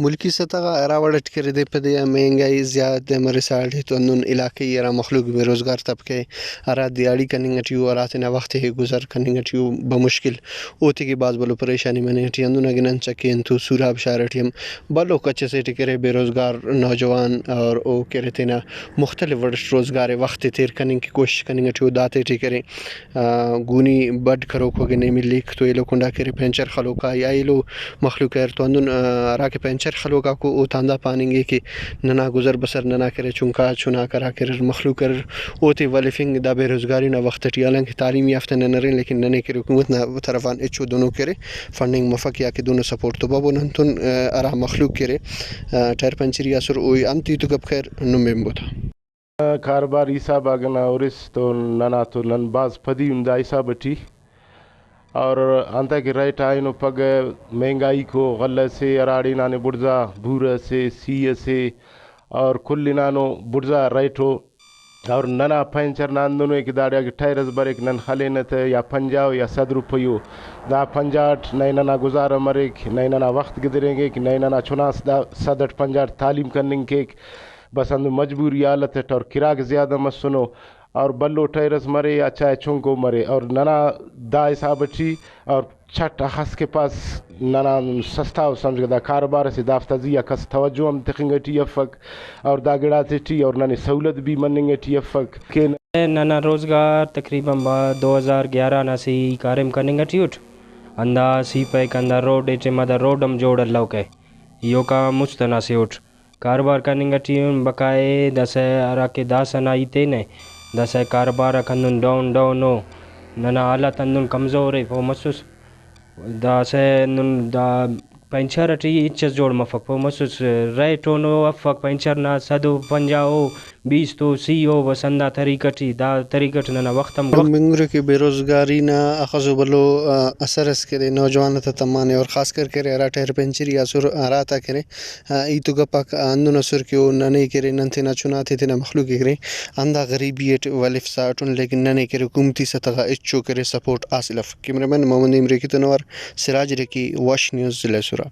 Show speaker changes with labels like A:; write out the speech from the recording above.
A: मुल्की सतह रावड़ट कर दे पदे महंगाई ज़्यादा मरे साढ़े तो अन्नुन इलाके यरा मखलूक बेरोज़गार तबके अरा दिहाड़ी कनिंगटियो अराते न वक्त है गुजर कनिंगटियो बमुश्किल ओती की बात बोलो परेशानी मने हटी अन्नुन अगिनन चकेन तो सूराब शारटियम बलो कच्चे से टिकरे बेरोज़गार नौजवान और ओ करे थे ना मुख्तलिफ वर्ष रोज़गार वक्त तेर कनिंग की कोशिश कनिंगटियो दाते टिकरे गूनी बड खरो को नहीं मिली तो ये लोग कुंडा करे पेंचर खलो का या ये लो मखलूक है तो अन्नुन रा के पेंचर खलोगा को ओ तांदा पानेंगे कि नना गुजर बसर नना करे चुनका चुना करा कर मखलूक कर ओती वलिफिंग दा बेरोज़गारी ना वक्त टियालन की तालीम याफ्ता नरे लेकिन नने के हुकूमत ना तरफान इच्छो दोनों करे फंडिंग मफक या के दोनों सपोर्ट तो बाबू नंतुन अरा मखलूक करे टायर पंचरी असर ओई अंती तो कब खैर नुमेम्बो था
B: कारोबार ईसा बागना औरिस तो नना तो नन बाज फदी उंदा ईसा बटी और अंत के राइट आइनो पग महंगाई को गल्ले से अराड़ी नाने बुर्जा भूर से सी से और कुल्ली नानो बुर्जा राइट हो और नना पंचर नान दोनों एक दाड़िया के टायरस बरे नन खले न थे या पंजाब या 100 रुपये दा पंजाट नई नना गुजारा मरे नई नना वक्त गुजरेंगे कि नई नना चुनास दा 7 पंजाट तालीम करने के बस अंदर मजबूरी हालत है और किराक ज़्यादा मत सुनो और बल्लो टायरस मरे या चाहे चुंको मरे और नना दा हिसाब अच्छी और छठ हस के पास नना सस्ता हो समझ दा कारोबार से दाफ्ताजी या कस तवज्जो हम तकिंग टी अफक और दागड़ा टी और नने सहूलत भी मनेंगे टी अफक के
C: नना रोज़गार तकरीबन 2011 ना सी कार्यम करेंगे टी उठ अंदा सी पे कंदा रोड एचे मदा रोड हम जोड़ लौके यो का मुस्तना से उठ कारोबार करेंगे टी बकाए दस अरा के दासना इते ने दस कारोबार खंदुन डाउन डाउन हो नना हालत अंदुन कमज़ोर है वो महसूस दास नुन दा पंचर टी इच्छस जोड़ मफक वो महसूस राइट होनो अफक पंचर ना सदो पंजाओ 20 तो सी हो वसंदा तरीकटी दा तरीकट नना वक्तम
A: मिंगरे की बेरोज़गारी ना अखज़ो बलो असरस करे नौजवान तमाने और ख़ास कर करे अरा ठहर पेंचरी असुर आराता करे ई तो गपक अंदुन असुर के नने करे नंते ना चुनाते थे ना मखलूक करे अंदा गरीबियत वलिफ साटुन लेकिन नने करे हुकूमती सतह इच्छो करे सपोर्ट हासिल कैमरामैन मोहम्मद इमरे की तनवर सिराज रेकी वॉश न्यूज़ जिला सुरा।